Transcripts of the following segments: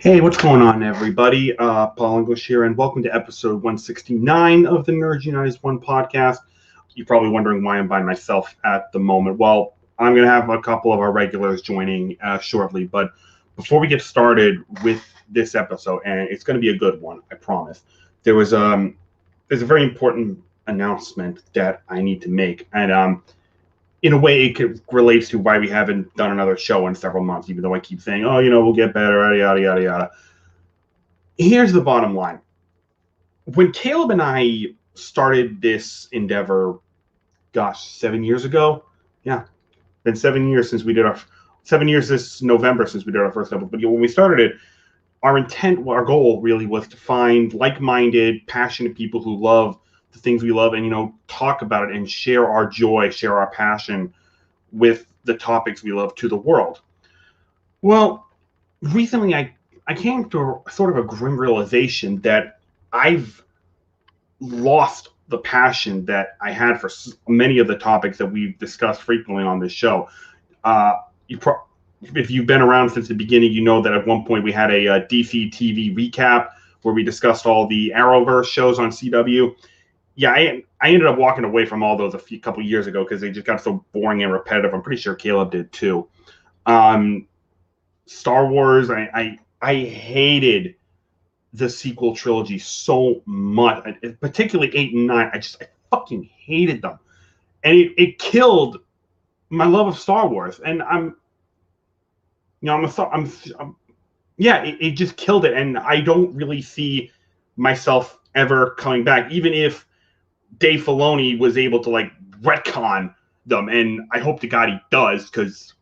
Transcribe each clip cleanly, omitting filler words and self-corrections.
Hey, what's going on, everybody? Paul English here, and welcome to episode 169 of the Nerds United One podcast. You're probably wondering why I'm by myself at the moment. Well, I'm going to have a couple of our regulars joining shortly, but before we get started with this episode, and it's going to be a good one, I promise. There's a very important announcement that I need to make, and in a way, it relates to why we haven't done another show in several months, even though I keep saying, oh, we'll get better, yada, yada, yada. Here's the bottom line. When Caleb and I started this endeavor, 7 years ago. Yeah, been 7 years since we did 7 years this November since we did our first episode. But when we started it, our goal really was to find like-minded, passionate people who love the things we love and, talk about it and share our joy, share our passion with the topics we love to the world. Well, recently I came to sort of a grim realization that I've lost the passion that I had for many of the topics that we've discussed frequently on this show. If you've been around since the beginning, you know that at one point we had a DC TV recap where we discussed all the Arrowverse shows on CW. Yeah, I ended up walking away from all those a couple years ago because they just got so boring and repetitive. I'm pretty sure Caleb did too. Star Wars, I hated the sequel trilogy so much, particularly 8 and 9. I fucking hated them, and it killed my love of Star Wars. And it just killed it, and I don't really see myself ever coming back, even if Dave Filoni was able to retcon them, and I hope to God he does, because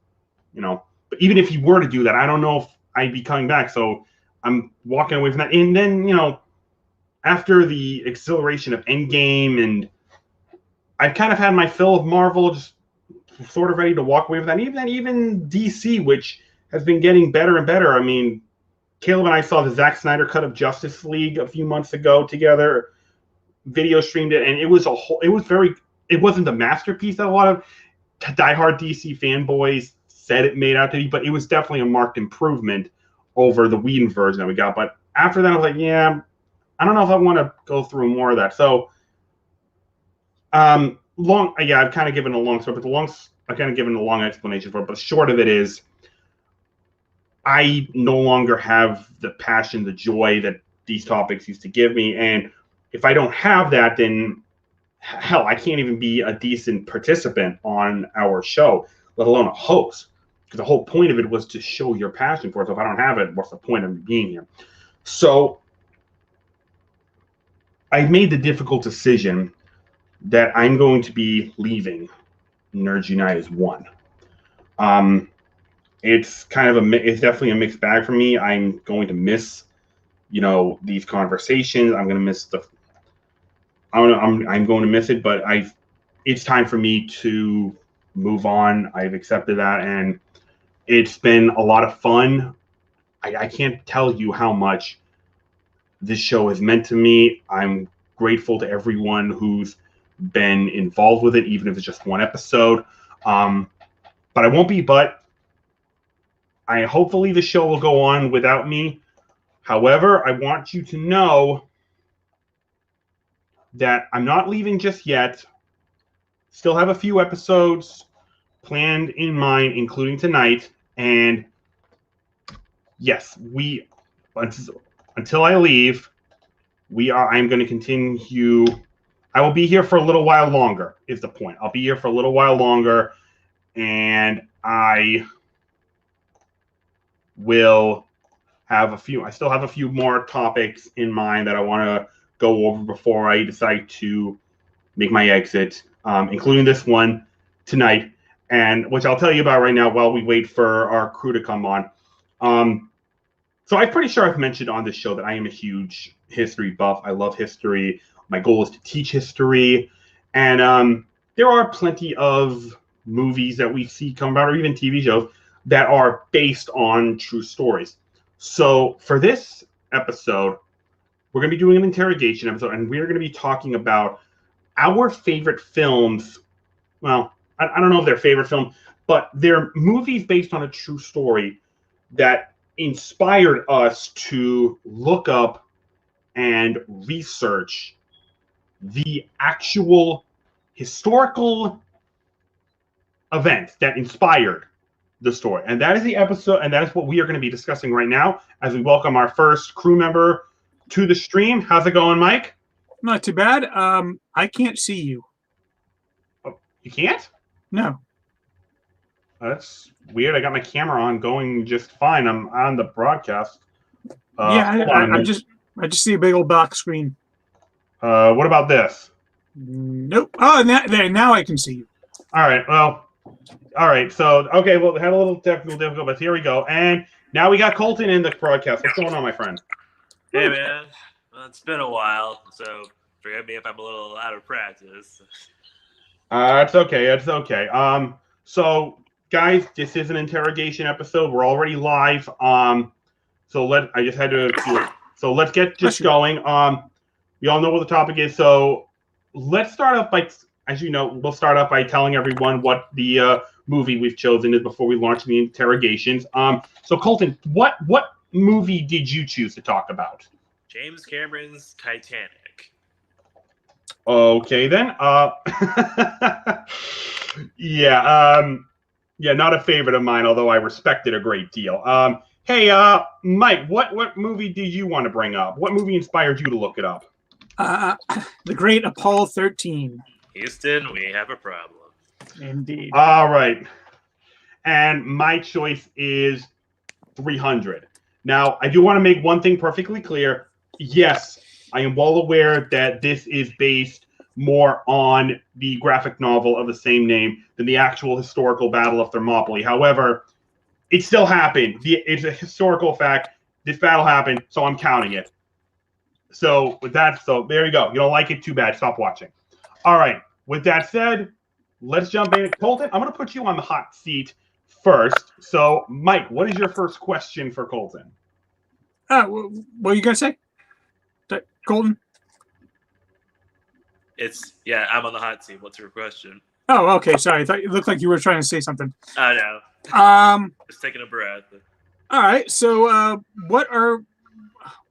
but even if he were to do that, I don't know if I'd be coming back. So I'm walking away from that. And then after the acceleration of Endgame, and I've kind of had my fill of Marvel, just sort of ready to walk away from that. Even DC, which has been getting better and better. I mean, Caleb and I saw the Zack Snyder cut of Justice League a few months ago together, video streamed it, and it wasn't the masterpiece that a lot of diehard DC fanboys said it made out to be, but it was definitely a marked improvement over the Whedon version that we got. But after that, I was like, yeah, I don't know if I want to go through more of that. So, I've kind of given a long story, but I've kind of given a long explanation for it. But short of it is, I no longer have the passion, the joy that these topics used to give me, and if I don't have that, then hell, I can't even be a decent participant on our show, let alone a host. Because the whole point of it was to show your passion for it. So if I don't have it, what's the point of being here? So I made the difficult decision that I'm going to be leaving Nerds United One. It's it's definitely a mixed bag for me. I'm going to miss, these conversations. I'm going to miss I'm going to miss it, but it's time for me to move on. I've accepted that, and it's been a lot of fun. I can't tell you how much this show has meant to me. I'm grateful to everyone who's been involved with it, even if it's just one episode. But I won't be, hopefully the show will go on without me. However, I want you to know that I'm not leaving just yet. Still have a few episodes planned in mind, including tonight. And yes, until I leave, I'm going to continue. I will be here for a little while longer, is the point. I'll be here for a little while longer, and I still have a few more topics in mind that I want to go over before I decide to make my exit, including this one tonight, and which I'll tell you about right now while we wait for our crew to come on. So I'm pretty sure I've mentioned on this show that I am a huge history buff. I love history. My goal is to teach history, and there are plenty of movies that we see come out, or even TV shows, that are based on true stories. So for this episode, we're going to be doing an interrogation episode, and we're going to be talking about our favorite films. Well, I don't know if they're favorite film, but they're movies based on a true story that inspired us to look up and research the actual historical event that inspired the story. And that is the episode, and that is what we are going to be discussing right now as we welcome our first crew member to the stream. How's it going, Mike? Not too bad. I can't see you. Oh, you can't? No. That's weird. I got my camera on going just fine. I'm on the broadcast. I just see a big old black screen. What about this? Nope. Oh, now I can see you. All right. Well, all right. So, okay. Well, we had a little technical difficulty, but here we go. And now we got Colton in the broadcast. What's going on, my friend? Hey, man. Well, it's been a while, so forgive me if I'm a little out of practice. It's okay. It's okay. So, guys, this is an interrogation episode. We're already live. So let's get just going. We all know what the topic is. So let's start off by, as you know, we'll start off by telling everyone what the movie we've chosen is before we launch the interrogations. So Colton, what movie did you choose to talk about? James Cameron's Titanic. Okay, then. Yeah, not a favorite of mine, although I respect it a great deal. Hey, Mike, what movie did you want to bring up? What movie inspired you to look it up? The great Apollo 13. Houston, we have a problem. Indeed. All right. And my choice is 300. Now, I do want to make one thing perfectly clear. Yes, I am well aware that this is based more on the graphic novel of the same name than the actual historical Battle of Thermopylae. However, it still happened. It's a historical fact. This battle happened, so I'm counting it. So with that, so there you go. You don't like it? Too bad. Stop watching. All right. With that said, let's jump in. Colton, I'm going to put you on the hot seat first. So, Mike, what is your first question for Colton? What are you going to say? Colton? I'm on the hot seat. What's your question? Oh, okay. Sorry. I thought it looked like you were trying to say something. I know. Just taking a breath. All right. So,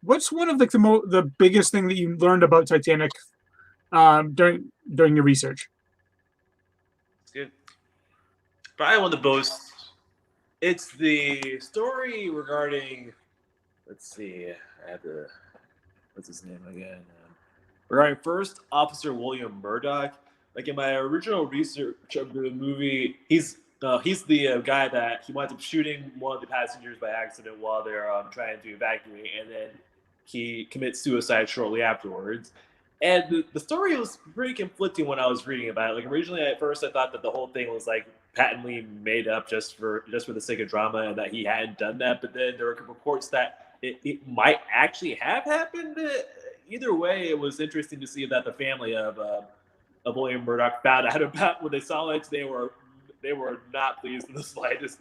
what's one of the biggest thing that you learned about Titanic during your research? It's good. Probably one of the most. It's the story regarding. Let's see. I have to. What's his name again? Regarding First Officer William Murdoch. Like in my original research of the movie, he's the guy that he winds up shooting one of the passengers by accident while they're trying to evacuate, and then he commits suicide shortly afterwards. And the story was pretty conflicting when I was reading about it. Like originally, at first, I thought that the whole thing was like patently made up just for the sake of drama, and that he hadn't done that. But then there were reports that it might actually have happened. Either way, it was interesting to see that the family of William Murdoch found out about when they saw it. They were not pleased in the slightest.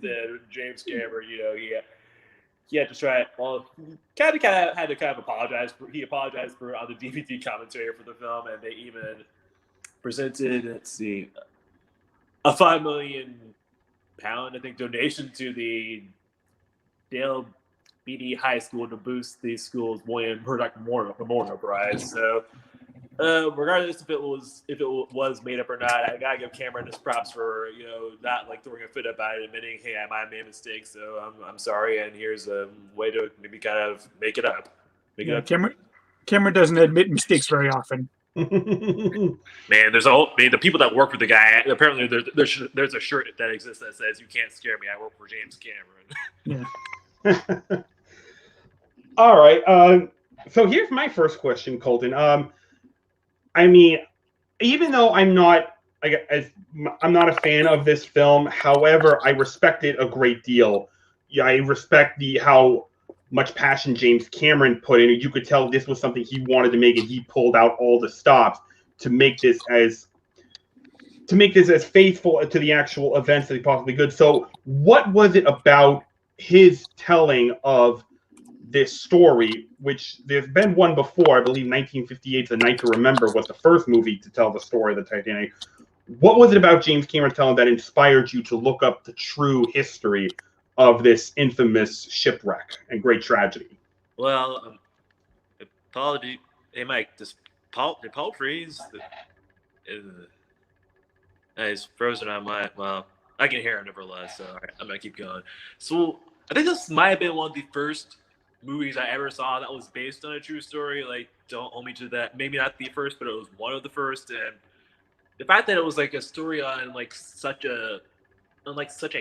James Cameron, he had to try. Well, kind of had to apologize. He apologized for on the DVD commentary for the film, and they even presented, a £5 million, I think, donation to the Dale Beatty High School to boost the school's William Murdoch Memorial Prize. So, regardless if it was made up or not, I gotta give Cameron his props for not like throwing a fit about it, admitting, hey, I might have made a mistake, so I'm sorry, and here's a way to maybe kind of make it up. Cameron doesn't admit mistakes very often. Man, the people that work with the guy, apparently there's a shirt that exists that says, "You can't scare me. I work for James Cameron." Yeah. All right. So here's my first question, Colton. I mean, even though I'm not a fan of this film, however, I respect it a great deal. Yeah, I respect how much passion James Cameron put in it. You could tell this was something he wanted to make, and he pulled out all the stops to make this as faithful to the actual events that he possibly could. So, what was it about his telling of this story, which there's been one before, I believe 1958's A Night to Remember was the first movie to tell the story of the Titanic. What was it about James Cameron telling that inspired you to look up the true history of this infamous shipwreck and great tragedy? Well, apology. Hey, Mike, did Paul freeze? He's frozen on my. Well, I can hear him nevertheless. So all right, I'm gonna keep going. So I think this might have been one of the first movies I ever saw that was based on a true story. Like, don't hold me to that. Maybe not the first, but it was one of the first. And the fact that it was like a story on such a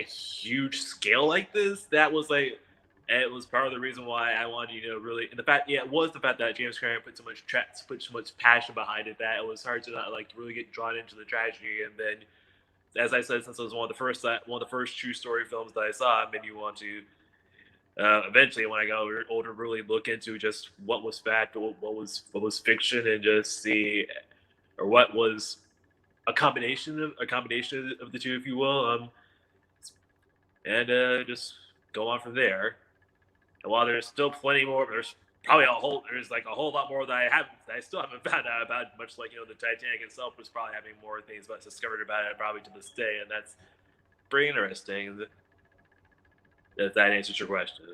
huge scale like this, that was like, it was part of the reason why I wanted, really, and the fact, yeah, it was the fact that James Cameron put so much passion behind it that it was hard to not like really get drawn into the tragedy. And then, as I said, since it was one of the first true story films that I saw, it made me want to eventually, when I got older, really look into just what was fact, what was fiction, and just see, or what was a combination of the two, if you will. And just go on from there. And while there's still plenty more, there's like a whole lot more that I still haven't found out about. Much like the Titanic itself was probably having more things but discovered about it probably to this day, and that's pretty interesting. If that answers your question.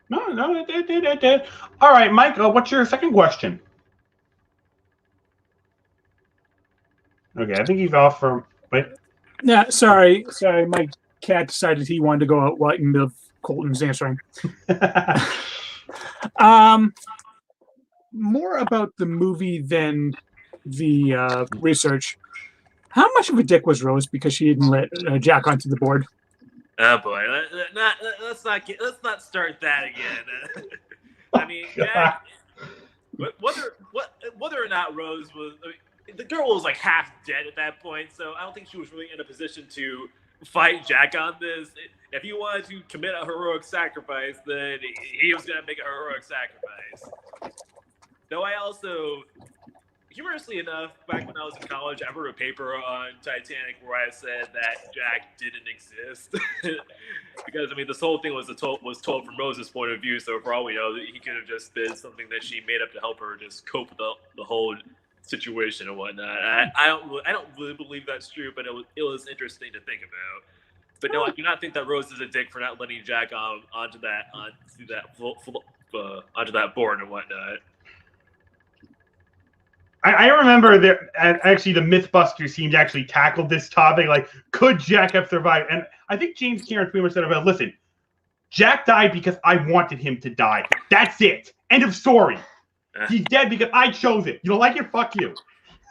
No, it did. All right, Mike, what's your second question? Okay, I think he's off for. Wait. Yeah, sorry. My cat decided he wanted to go out right in the Colton's answering. More about the movie than the research. How much of a dick was Rose because she didn't let Jack onto the board? Oh boy, let's not start that again. I mean, Jack, whether or not Rose was, the girl was like half dead at that point, so I don't think she was really in a position to fight Jack on this. If he wanted to commit a heroic sacrifice, then he was going to make a heroic sacrifice. Though I also, humorously enough, back when I was in college, I wrote a paper on Titanic where I said that Jack didn't exist. Because, I mean, this whole thing was told from Rose's point of view, so for all we know, he could have just been something that she made up to help her just cope with the whole situation and whatnot. I don't really believe that's true, but it was interesting to think about. But no, I do not think that Rose is a dick for not letting Jack onto that board and whatnot. I remember there actually the MythBusters seemed to actually tackle this topic, like, could Jack have survived? And I think James Cameron pretty much said about, listen, Jack died because I wanted him to die. That's it. End of story. He's dead because I chose it. You don't like it? Fuck you.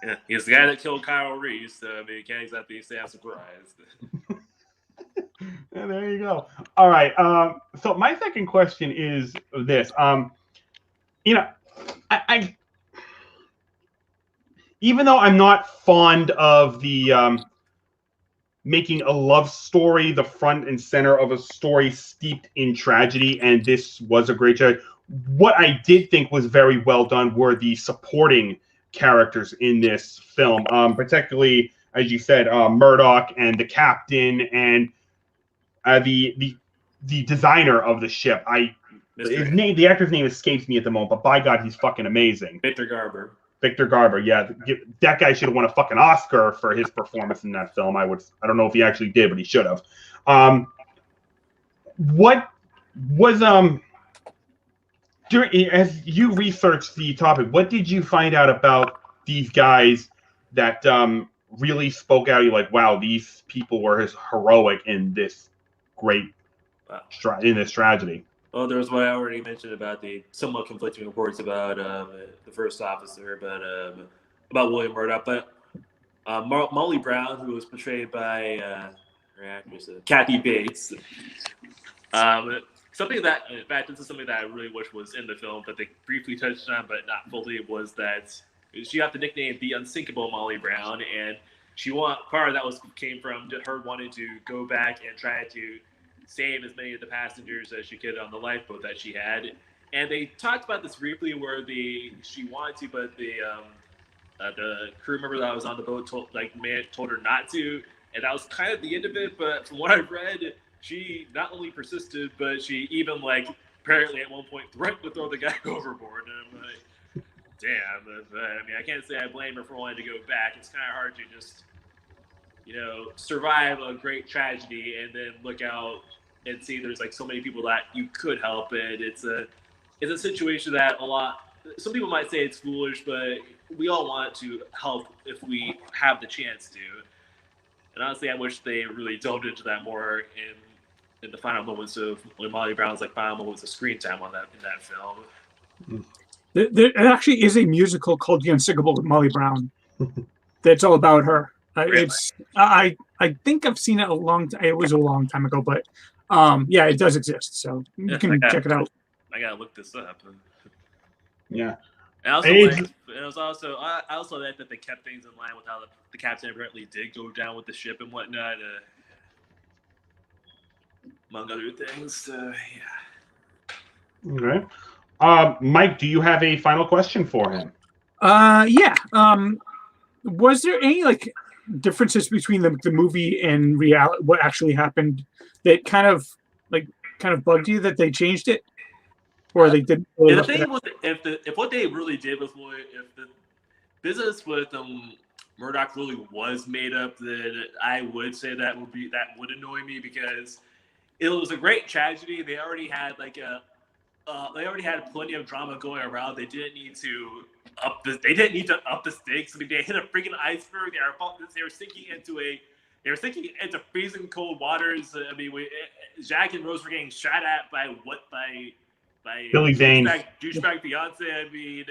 Yeah, he's the guy that killed Kyle Reese, so I mean, you can't exactly say I'm surprised. Yeah, there you go. All right. So my second question is this. I even though I'm not fond of the making a love story the front and center of a story steeped in tragedy, and this was a great tragedy, what I did think was very well done were the supporting characters in this film, particularly, as you said, Murdoch and the captain and the designer of the ship. The actor's name escapes me at the moment, but by God, he's fucking amazing. Victor Garber, yeah. That guy should have won a fucking Oscar for his performance in that film. I don't know if he actually did, but he should have. What was as you researched the topic, what did you find out about these guys that really spoke out? You're like, wow, these people were heroic in this great in this tragedy. Well, there was what I already mentioned about the somewhat conflicting reports about the first officer, about William Murdoch, but Molly Brown, who was portrayed by her actress Kathy Bates. Something that, in fact, this is something that I really wish was in the film that they briefly touched on, but not fully, was that she got the nickname the Unsinkable Molly Brown, and part of that came from her wanting to go back and try to save as many of the passengers as she could on the lifeboat that she had. And they talked about this briefly where she wanted to, but the crew member that was on the boat told her not to, and that was kind of the end of it. But from what I've read, she not only persisted, but she even apparently at one point threatened to throw the guy overboard. And I'm like, damn. I mean, I can't say I blame her for wanting to go back. It's kind of hard to just survive a great tragedy and then look out and see there's like so many people that you could help, and it's a situation that some people might say it's foolish, but we all want to help if we have the chance to. And honestly, I wish they really delved into that more in the final moments of when Molly Brown's like final moments of screen time in that film. There actually is a musical called The Unsinkable with Molly Brown. That's all about her. Really? It's I think I've seen it a long time. It was a long time ago, but yeah, it does exist. So you can check it out. I gotta look this up. Yeah. And I also like that they kept things in line with how the captain apparently did go down with the ship and whatnot, among other things. Yeah. Okay. Mike, do you have a final question for him? Yeah. Was there any like differences between the movie and reality? What actually happened that kind of bugged you that they changed it, or they didn't? Really if what they really did was if the business with Murdoch really was made up, then I would say that would annoy me, because it was a great tragedy. They already had plenty of drama going around. They didn't need to up the stakes. I mean, they hit a freaking iceberg. They were sinking into freezing cold waters. I mean, Jack and Rose were getting shot at by Billy Zane, douchebag fiance. I mean,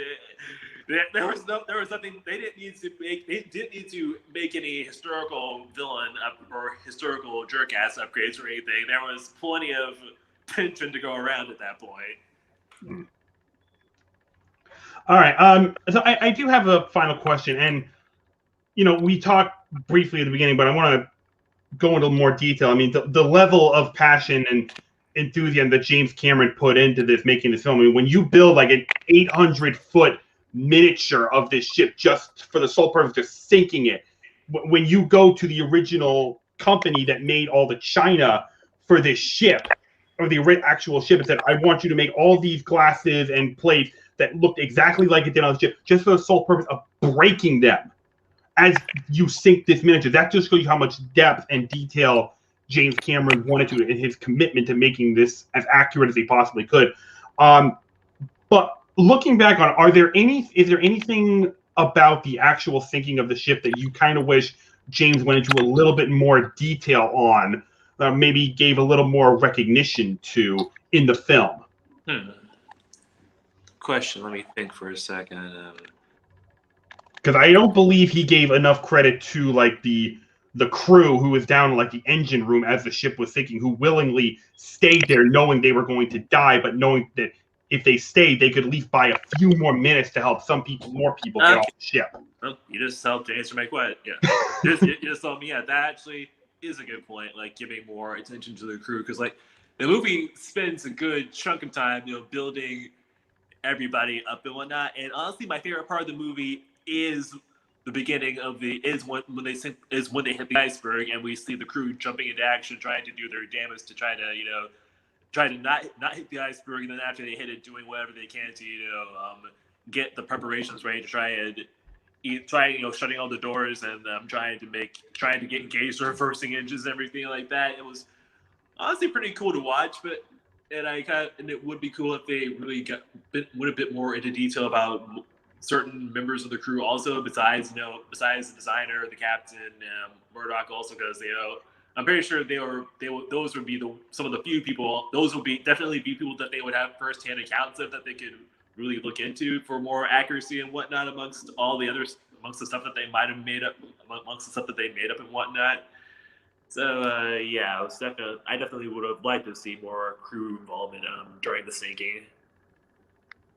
there was nothing. They didn't need to make any historical villain or historical jerk ass upgrades or anything. There was plenty of tension to go around at that point. All right. So I do have a final question, and we talked briefly at the beginning, but I want to go into more detail. I mean, the level of passion and enthusiasm that James Cameron put into making this film. I mean, when you build like an 800-foot miniature of this ship just for the sole purpose of sinking it, when you go to the original company that made all the china for this ship, or the actual ship, and said, I want you to make all these glasses and plates that looked exactly like it did on the ship, just for the sole purpose of breaking them as you sink this miniature. That just shows you how much depth and detail James Cameron wanted to in his commitment to making this as accurate as he possibly could. But looking back on it, is there anything about the actual sinking of the ship that you kind of wish James went into a little bit more detail on, maybe gave a little more recognition to in the film? Question. Let me think for a second. Because I don't believe he gave enough credit to like the crew who was down in like the engine room as the ship was sinking, who willingly stayed there knowing they were going to die, but knowing that if they stayed, they could leave by a few more minutes to help more people get off the ship. Well, you just helped to answer my question. Yeah, you just told me. Yeah, that actually is a good point. Like giving more attention to the crew, because like the movie spends a good chunk of time, building everybody up and whatnot. And honestly, my favorite part of the movie is the beginning of when they hit the iceberg and we see the crew jumping into action, trying to do their damnedest to try to not hit the iceberg, and then after they hit it, doing whatever they can to get the preparations ready to try shutting all the doors and trying to get engaged, reversing engines, everything like that. It was honestly pretty cool to watch, and it would be cool if they really went a bit more into detail about certain members of the crew also, besides the designer, the captain, Murdoch also, because I'm pretty sure those would be some of the few people. Those would definitely be people that they would have firsthand accounts of that they could really look into for more accuracy and whatnot amongst the stuff that they might have made up, amongst the stuff that they made up and whatnot. So yeah, I definitely would have liked to see more crew involvement during the sinking.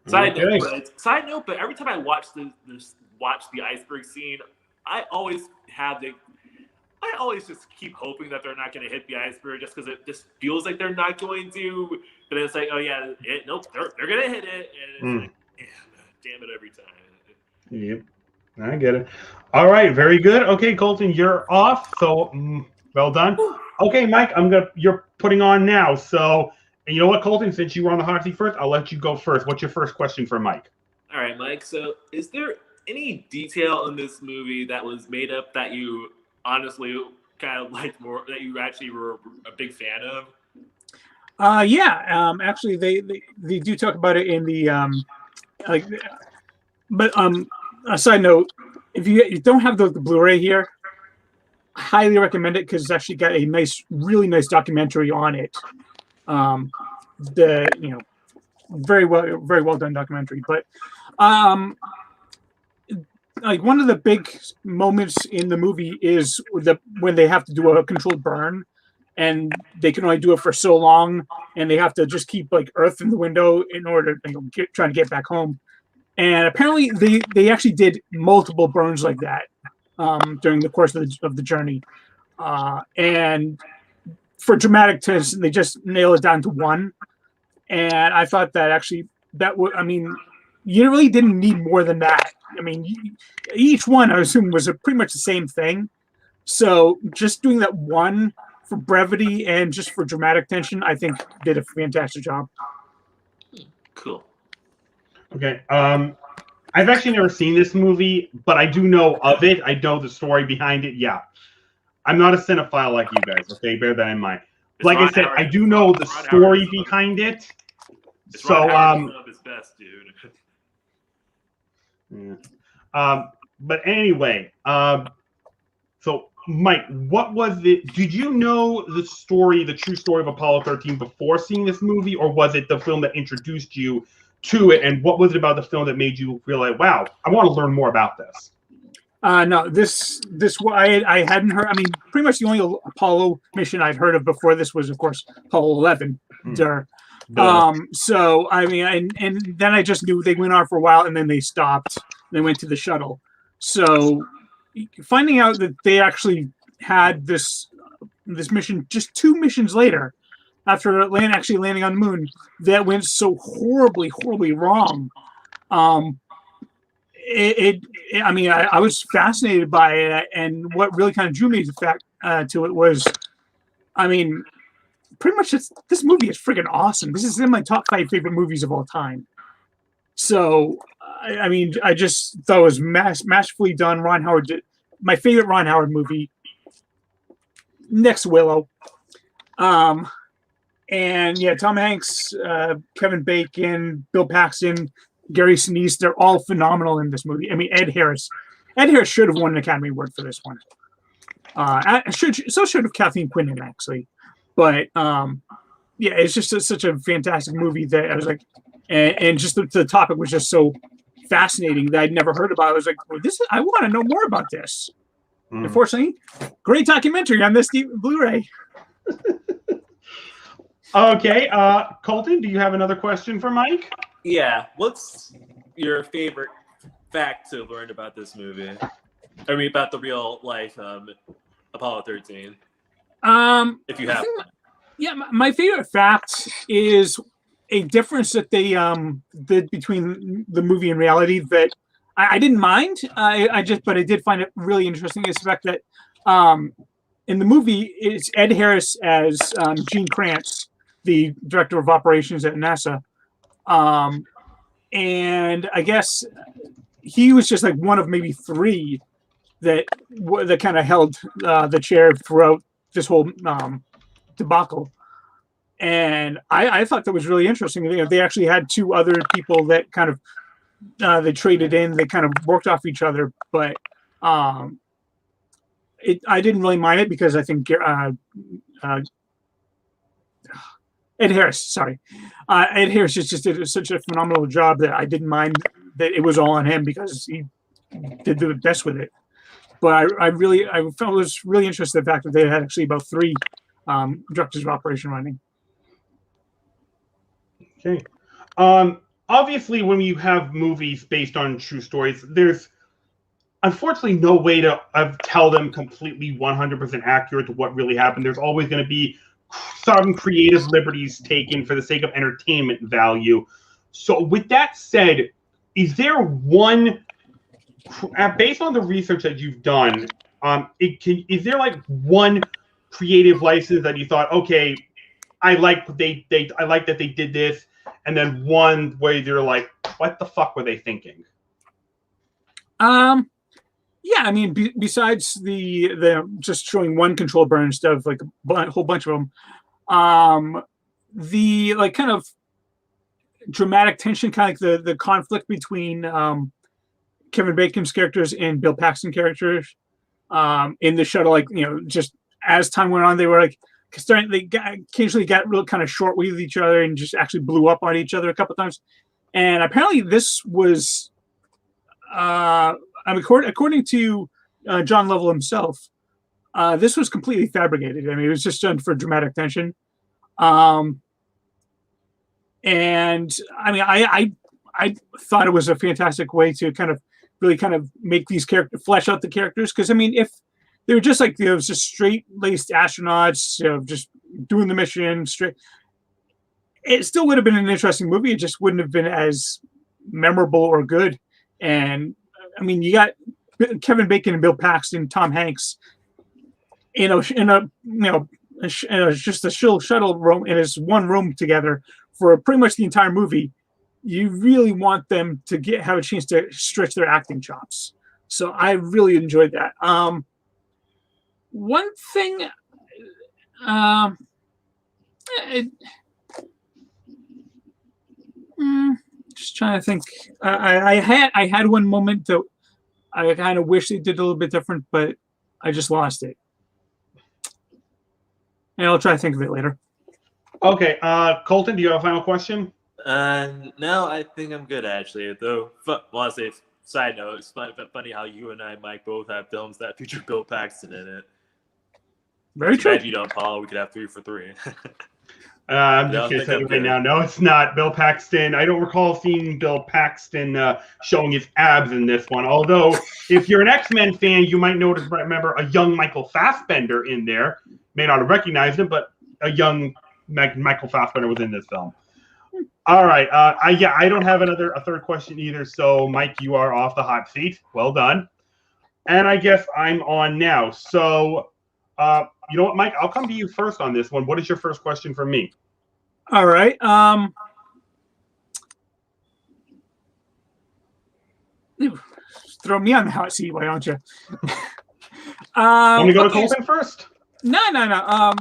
Side note, but every time I watch the iceberg scene, I always just keep hoping that they're not going to hit the iceberg, just because it just feels like they're not going to. But it's like, oh yeah, nope, they're going to hit it, and it's like, damn it every time. Yep, I get it. All right, very good. Okay, Colton, you're off. So well done. Okay, Mike, you're putting on now. So. And you know what, Colton? Since you were on the hot seat first, I'll let you go first. What's your first question for Mike? All right, Mike. So, is there any detail in this movie that was made up that you honestly kind of liked more, that you actually were a big fan of? Yeah. Actually, they do talk about it in the like, but a side note, if you don't have the Blu-ray here, I highly recommend it because it's actually got a really nice documentary on it. The very well done documentary. But like one of the big moments in the movie is when they have to do a controlled burn, and they can only do it for so long, and they have to just keep like earth in the window in order to trying to get back home. And apparently they actually did multiple burns like that during the course of the journey. And for dramatic tension, they just nail it down to one. And I thought that actually I mean, you really didn't need more than that. I mean, each one I assume was pretty much the same thing. So just doing that one for brevity and just for dramatic tension, I think did a fantastic job. Cool. Okay. I've actually never seen this movie, but I do know of it. I know the story behind it. Yeah. I'm not a cinephile like you guys, okay? Bear that in mind. Like I said, I do know the story behind it. So, his best, dude. yeah. But anyway, so Mike, what was it? Did you know the story, the true story of Apollo 13 before seeing this movie, or was it the film that introduced you to it? And what was it about the film that made you feel like, wow, I want to learn more about this? No, this I hadn't heard. I mean, pretty much the only Apollo mission I'd heard of before this was, of course, Apollo 11. So I mean, and then I just knew they went on for a while, and then they stopped. They went to the shuttle. So finding out that they actually had this mission just 2 missions later, after actually landing on the moon, that went so horribly wrong. I mean, I was fascinated by it, and what really kind of drew me to it was, I mean, pretty much this movie is freaking awesome. This is in my top 5 favorite movies of all time. So, I mean, I just thought it was masterfully done. Ron Howard did my favorite Ron Howard movie, next to Willow. And yeah, Tom Hanks, Kevin Bacon, Bill Paxton, Gary Sinise, they're all phenomenal in this movie. I mean, Ed Harris should have won an Academy Award for this one. So should have Kathleen Quinlan, actually. But yeah, it's just such a fantastic movie that I was like, and just the topic was just so fascinating that I'd never heard about. I was like, well, I want to know more about this. Unfortunately, great documentary on this Blu-ray. Okay, Colton, do you have another question for Mike? Yeah, what's your favorite fact to have learned about this movie? I mean, about the real life Apollo 13. If you have one. Yeah, my favorite fact is a difference that they did between the movie and reality that I didn't mind. But I did find it really interesting. Is the fact that in the movie it's Ed Harris as Gene Kranz, the director of operations at NASA. And I guess he was just like one of maybe 3 that kind of held the chair throughout this whole debacle. And I thought that was really interesting. They actually had 2 other people that kind of they traded in. They kind of worked off each other, but I didn't really mind it because I think Ed Harris, sorry. Ed Harris just did such a phenomenal job that I didn't mind that it was all on him because he did the best with it. But I felt it was really interesting the fact that they had actually about 3 directors of operation running. Okay. Obviously, when you have movies based on true stories, there's unfortunately no way to tell them completely 100% accurate to what really happened. There's always going to be some creative liberties taken for the sake of entertainment value. So with that said, is there one, based on the research that you've done, is there like one creative license that you thought, okay, I like that they did this, and then one where you're like, what the fuck were they thinking? Yeah, I mean, besides the just showing one control burn instead of like a whole bunch of them, the like kind of dramatic tension, kind of like the conflict between Kevin Bacon's characters and Bill Paxton characters in the shuttle, like just as time went on, they were like occasionally got real kind of short with each other and just actually blew up on each other a couple of times. And apparently, this was, according to John Lovell himself, this was completely fabricated. I mean, it was just done for dramatic tension. And I mean, I thought it was a fantastic way to kind of really kind of make these characters, flesh out the characters. Because I mean, if they were just like just straight laced astronauts, just doing the mission straight, it still would have been an interesting movie. It just wouldn't have been as memorable or good. And I mean, you got Kevin Bacon and Bill Paxton, Tom Hanks, just a shuttle room in this one room together for pretty much the entire movie. You really want them to have a chance to stretch their acting chops. So I really enjoyed that. One thing, just trying to think. I had one moment that I kind of wish they did a little bit different, but I just lost it. And I'll try to think of it later. Okay, Colton, do you have a final question? No, I think I'm good actually. Though, I'll say side note, it's funny how you and I, Mike, both have films that feature Bill Paxton in it. Very true. If you don't follow, we could have 3 for 3. I'm just going to tell you right now, no, it's not. Bill Paxton, I don't recall seeing Bill Paxton showing his abs in this one. Although, if you're an X-Men fan, you might remember a young Michael Fassbender in there. May not have recognized him, but a young Michael Fassbender was in this film. All right. I don't have a third question either. So, Mike, you are off the hot seat. Well done. And I guess I'm on now. So, you know what, Mike? I'll come to you first on this one. What is your first question for me? All right. Throw me on the hot seat, why don't you? Want me to go to Colton first? No.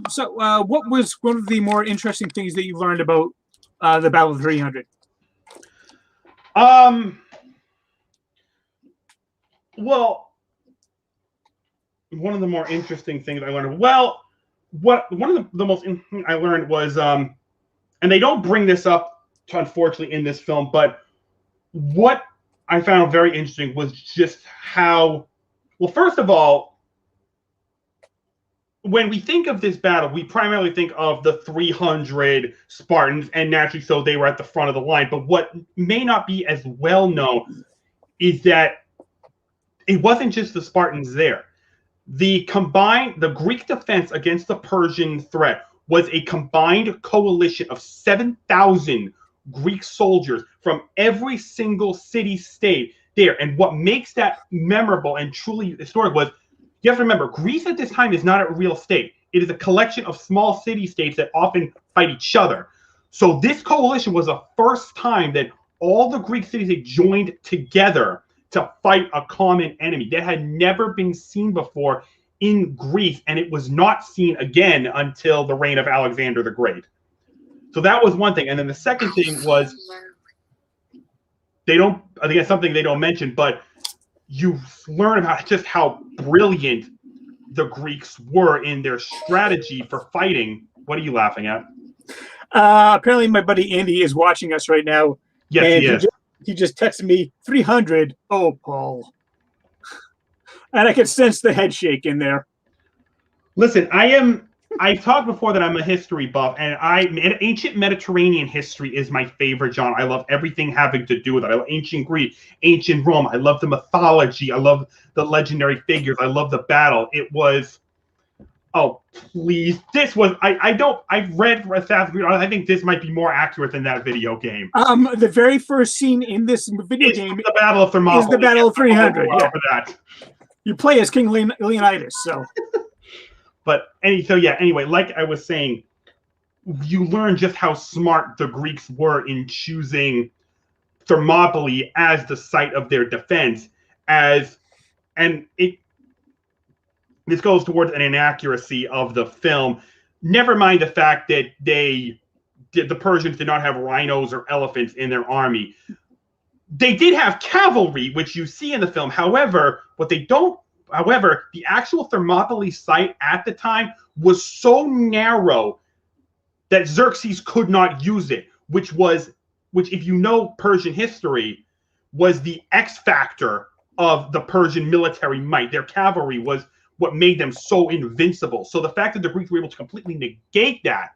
So, what was one of the more interesting things that you learned about the Battle of 300? Well, one of the more interesting things I learned. Well, one of the most interesting I learned was, and they don't bring this up, unfortunately, in this film, but what I found very interesting was just how, well, first of all, when we think of this battle, we primarily think of the 300 Spartans, and naturally so they were at the front of the line. But what may not be as well known is that it wasn't just the Spartans there. The Greek defense against the Persian threat was a combined coalition of 7,000 Greek soldiers from every single city-state there. And what makes that memorable and truly historic was, you have to remember, Greece at this time is not a real state. It is a collection of small city-states that often fight each other. So this coalition was the first time that all the Greek cities had joined together to fight a common enemy. That had never been seen before in Greece, and it was not seen again until the reign of Alexander the Great. So that was one thing. And then the second thing was, I think it's something they don't mention, but you learn about just how brilliant the Greeks were in their strategy for fighting. What are you laughing at? Apparently my buddy Andy is watching us right now. Yes, he is. He just texted me 300. Oh, Paul. And I could sense the head shake in there. Listen, I've talked before that I'm a history buff, and ancient Mediterranean history is my favorite genre. I love everything having to do with it. I love ancient Greece, ancient Rome. I love the mythology. I love the legendary figures. I love the battle. It was, oh, please. This was, I've read Assassin's Creed. I think this might be more accurate than that video game. The very first scene in this video game the Battle of Thermopylae. Is the Battle of 300. Yeah. For that. You play as King Leonidas, so. Anyway, like I was saying, you learn just how smart the Greeks were in choosing Thermopylae as the site of their defense. This goes towards an inaccuracy of the film. Never mind the fact that they the Persians did not have rhinos or elephants in their army. They did have cavalry, which you see in the film. However, the actual Thermopylae site at the time was so narrow that Xerxes could not use it, which if you know Persian history, was the X factor of the Persian military might. Their cavalry was what made them so invincible. So the fact that the Greeks were able to completely negate that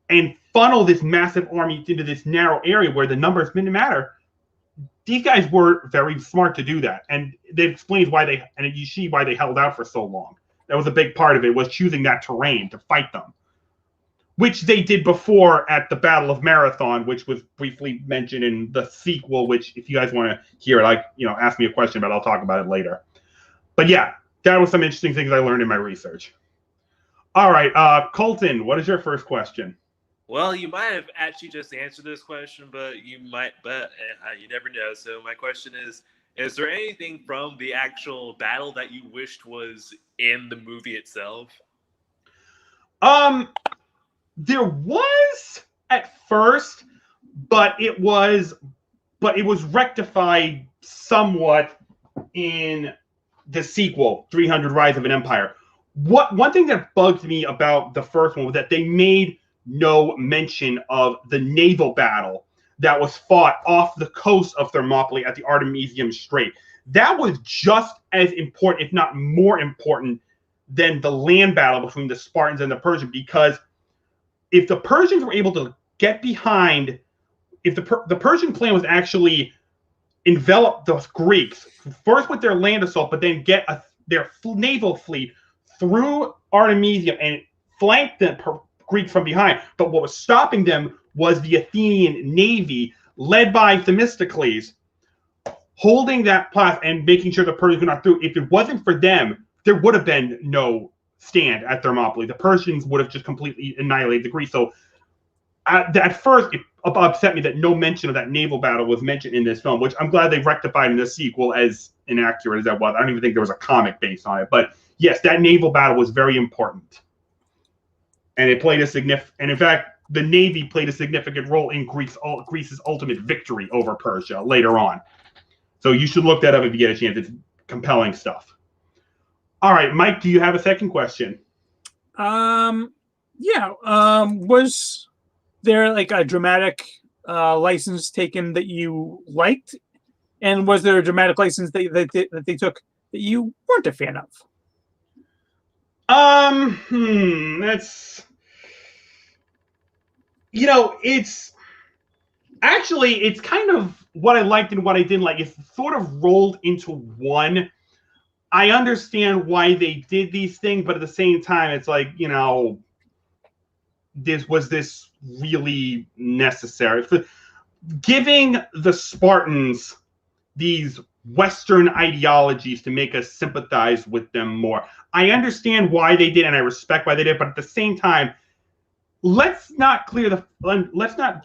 and funnel this massive army into this narrow area where the numbers didn't matter, these guys were very smart to do that. And that explains why you see why they held out for so long. That was a big part of it, was choosing that terrain to fight them, which they did before at the Battle of Marathon, which was briefly mentioned in the sequel, which if you guys want to hear it, ask me a question about it, I'll talk about it later. But yeah, that was some interesting things I learned in my research. All right, Colton, what is your first question? Well, you might have actually just answered this question, but you never know. So my question is there anything from the actual battle that you wished was in the movie itself? There was at first, but it was rectified somewhat in the sequel, 300 Rise of an Empire. One thing that bugged me about the first one was that they made no mention of the naval battle that was fought off the coast of Thermopylae at the Artemisium Strait. That was just as important, if not more important, than the land battle between the Spartans and the Persians, because if the Persians were able to get behind, if the Persian plan was actually envelop the Greeks, first with their land assault, but then get their naval fleet through Artemisium and flank the Greeks from behind. But what was stopping them was the Athenian navy, led by Themistocles, holding that path and making sure the Persians were not through. If it wasn't for them, there would have been no stand at Thermopylae. The Persians would have just completely annihilated the Greeks. So at first, it upset me that no mention of that naval battle was mentioned in this film, which I'm glad they rectified in the sequel, as inaccurate as that was. I don't even think there was a comic based on it. But yes, that naval battle was very important. And it played and in fact, the Navy played a significant role in Greece's ultimate victory over Persia later on. So you should look that up if you get a chance. It's compelling stuff. All right, Mike, do you have a second question? Yeah. Was there like a dramatic license taken that you liked? And was there a dramatic license that they took that you weren't a fan of? That's... it's kind of what I liked and what I didn't like. It's sort of rolled into one. I understand why they did these things, but at the same time, it's like, was this really necessary? Giving the Spartans these Western ideologies to make us sympathize with them more. I understand why they did, and I respect why they did, but at the same time, let's not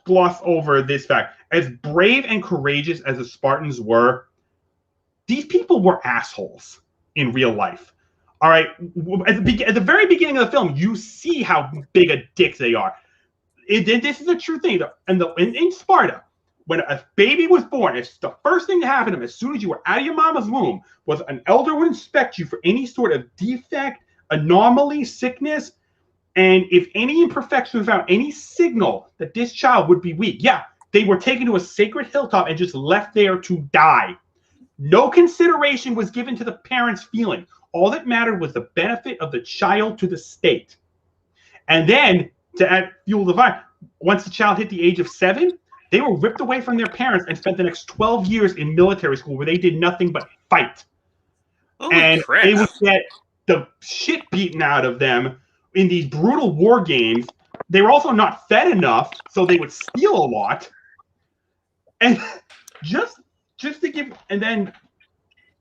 gloss over this fact. As brave and courageous as the Spartans were, these people were assholes in real life. All right, at the very beginning of the film, you see how big a dick they are. This is a true thing. In Sparta, when a baby was born, it's the first thing to happen to them as soon as you were out of your mama's womb was an elder would inspect you for any sort of defect, anomaly, sickness, and if any imperfection was found, any signal that this child would be weak, they were taken to a sacred hilltop and just left there to die. No consideration was given to the parents' feeling. All that mattered was the benefit of the child to the state. And then, to add fuel to the fire, once the child hit the age of 7, they were ripped away from their parents and spent the next 12 years in military school where they did nothing but fight. Holy crap. They would get the shit beaten out of them in these brutal war games. They were also not fed enough, so they would steal a lot. And just to give, and then,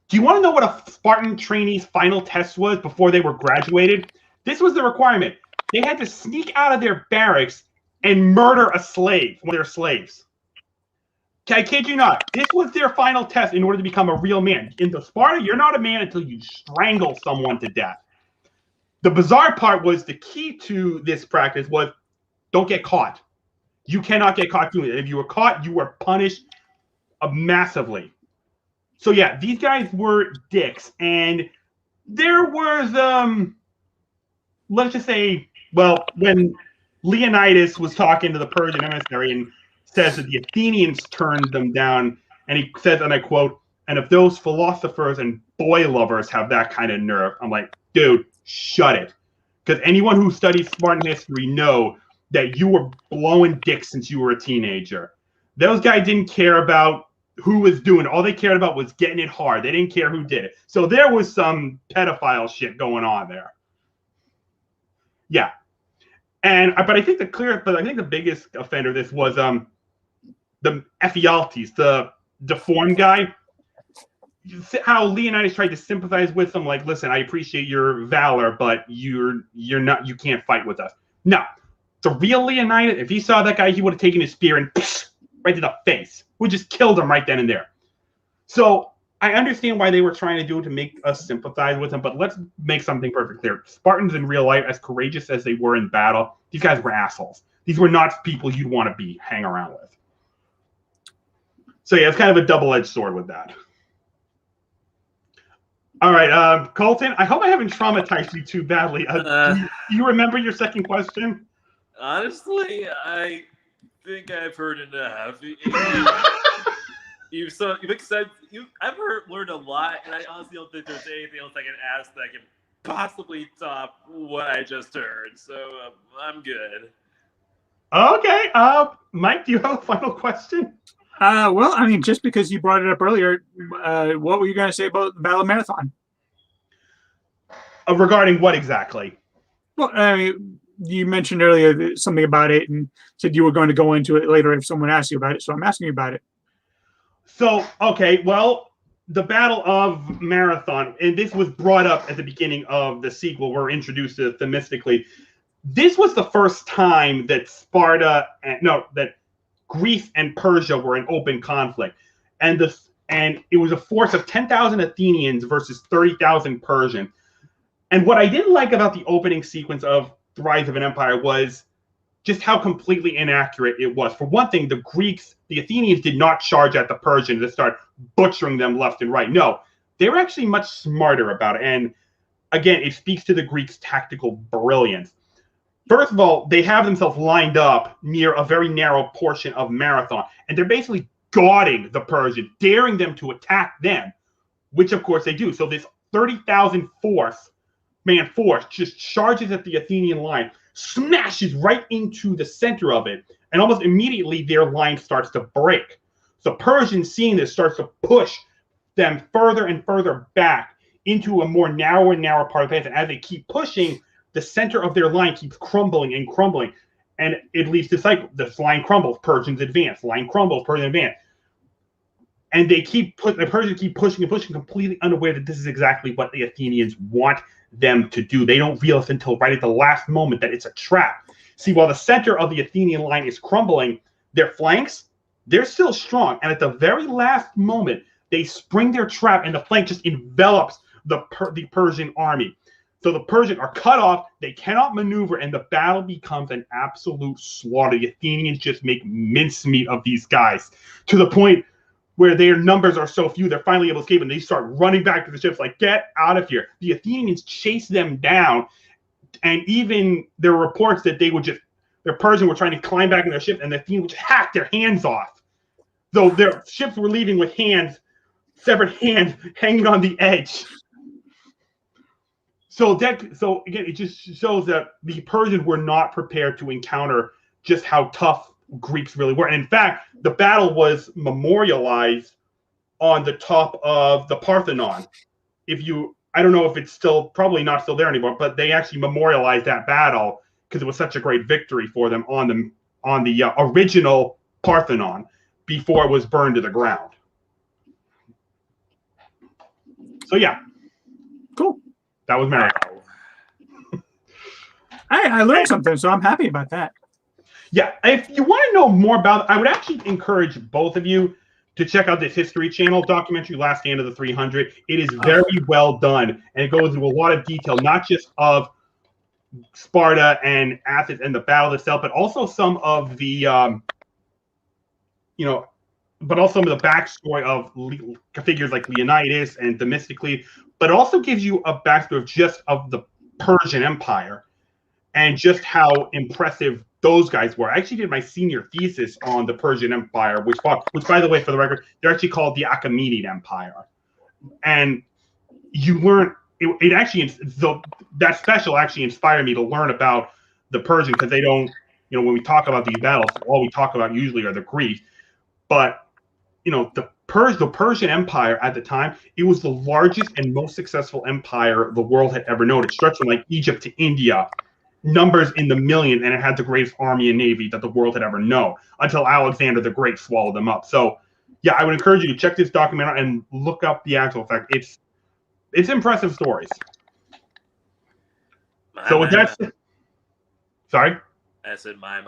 do you want to know what a Spartan trainee's final test was before they were graduated? This was the requirement. They had to sneak out of their barracks and murder a slave, one of their slaves. I kid you not. This was their final test in order to become a real man. In the Sparta, you're not a man until you strangle someone to death. The bizarre part was the key to this practice was don't get caught. You cannot get caught doing it. If you were caught, you were punished massively. So yeah, these guys were dicks, and there was let's just say, well, when Leonidas was talking to the Persian emissary and says that the Athenians turned them down, and he says, and I quote, "And if those philosophers and boy lovers have that kind of nerve," I'm like, dude, shut it. Because anyone who studies Spartan history know that you were blowing dick since you were a teenager. Those guys didn't care about who was doing it. All they cared about was getting it hard. They didn't care who did it. So there was some pedophile shit going on there. Yeah. But I think the biggest offender of this was the Ephialtes, the deformed guy. How Leonidas tried to sympathize with him, like, listen, I appreciate your valor, but you can't fight with us. No, the real Leonidas, if he saw that guy, he would have taken his spear and right to the face. We just killed him right then and there. So I understand why they were trying to do it to make us sympathize with him, but let's make something perfectly clear. Spartans in real life, as courageous as they were in battle, these guys were assholes. These were not people you'd want to hang around with. So yeah, it's kind of a double-edged sword with that. All right, Colton, I hope I haven't traumatized you too badly. Do you remember your second question? Honestly, I think I've heard enough. I've learned a lot, and I honestly don't think there's anything else I can ask that can possibly top what I just heard. So I'm good. Okay, Mike, do you have a final question? Well, I mean, just because you brought it up earlier, what were you going to say about the Battle Marathon? Regarding what exactly? Well, I mean, you mentioned earlier something about it and said you were going to go into it later if someone asked you about it. So I'm asking you about it. So, okay, well, the Battle of Marathon, and this was brought up at the beginning of the sequel. We're introduced to it thematically. This was the first time that that Greece and Persia were in open conflict, and it was a force of 10,000 Athenians versus 30,000 Persians. And what I didn't like about the opening sequence of The Rise of an Empire was just how completely inaccurate it was. For one thing, the Athenians did not charge at the Persians and start butchering them left and right. No, they were actually much smarter about it. And again, it speaks to the Greeks' tactical brilliance. First of all, they have themselves lined up near a very narrow portion of Marathon, and they're basically guarding the Persians, daring them to attack them, which of course they do. So this 30,000 force just charges at the Athenian line, smashes right into the center of it, and almost immediately their line starts to break. So Persians, seeing this, starts to push them further and further back into a more narrow and narrow part of the path. And as they keep pushing, the center of their line keeps crumbling and crumbling, and it leads to cycle. This line crumbles, Persians advance. Line crumbles, Persians advance. And the Persians keep pushing and pushing, completely unaware that this is exactly what the Athenians want them to do. They don't realize until right at the last moment that it's a trap. See, while the center of the Athenian line is crumbling, their flanks, they're still strong. And at the very last moment, they spring their trap, and the flank just envelops the Persian army. So the Persians are cut off, they cannot maneuver, and the battle becomes an absolute slaughter. The Athenians just make mincemeat of these guys to the point where their numbers are so few, they're finally able to escape, and they start running back to the ships like, get out of here. The Athenians chase them down, and even there were reports that their Persians were trying to climb back in their ship, and the Athenians would just hack their hands off. So their ships were leaving with severed hands hanging on the edge. So again, it just shows that the Persians were not prepared to encounter just how tough Greeks really were. And in fact, the battle was memorialized on the top of the Parthenon. I don't know if it's probably not still there anymore, but they actually memorialized that battle because it was such a great victory for them on the original Parthenon before it was burned to the ground. So yeah. Cool. That was Marathon. I learned something, so I'm happy about that. Yeah, if you want to know more about it, I would actually encourage both of you to check out this History Channel documentary, Last Stand of the 300. It is very well done, and it goes into a lot of detail, not just of Sparta and Athens and the battle itself, but also some of the but also some of the backstory of figures like Leonidas and Themistocles, but it also gives you a backstory of just of the Persian Empire and just how impressive those guys were. I actually did my senior thesis on the Persian Empire, which by the way, for the record, they're actually called the Achaemenid Empire. And you learn it actually that special actually inspired me to learn about the Persian, because they don't, when we talk about these battles, all we talk about usually are the Greeks. But the Persian Empire at the time, it was the largest and most successful empire the world had ever known. It stretched from like Egypt to India, numbers in the millions, and it had the greatest army and navy that the world had ever known until Alexander the Great swallowed them up. So, yeah, I would encourage you to check this document out and look up the actual fact. It's impressive stories. So with that, sorry? I said my.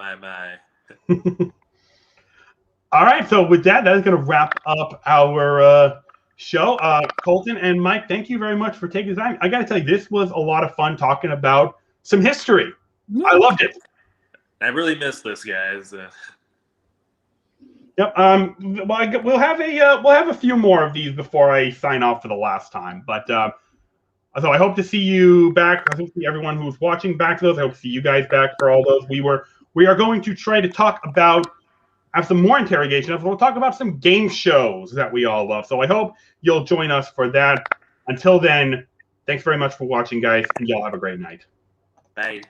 All right, so with that is going to wrap up our show. Colton and Mike, thank you very much for taking the time. I got to tell you, this was a lot of fun talking about some history. Yeah. I loved it. I really missed this, guys. Yep. We'll have a few more of these before I sign off for the last time. But so I hope to see you back. I hope to see everyone who's watching back to those. I hope to see you guys back for all those. We are going to try to talk about, have some more interrogation. We'll talk about some game shows that we all love. So I hope you'll join us for that. Until then, thanks very much for watching, guys, and y'all have a great night. Bye.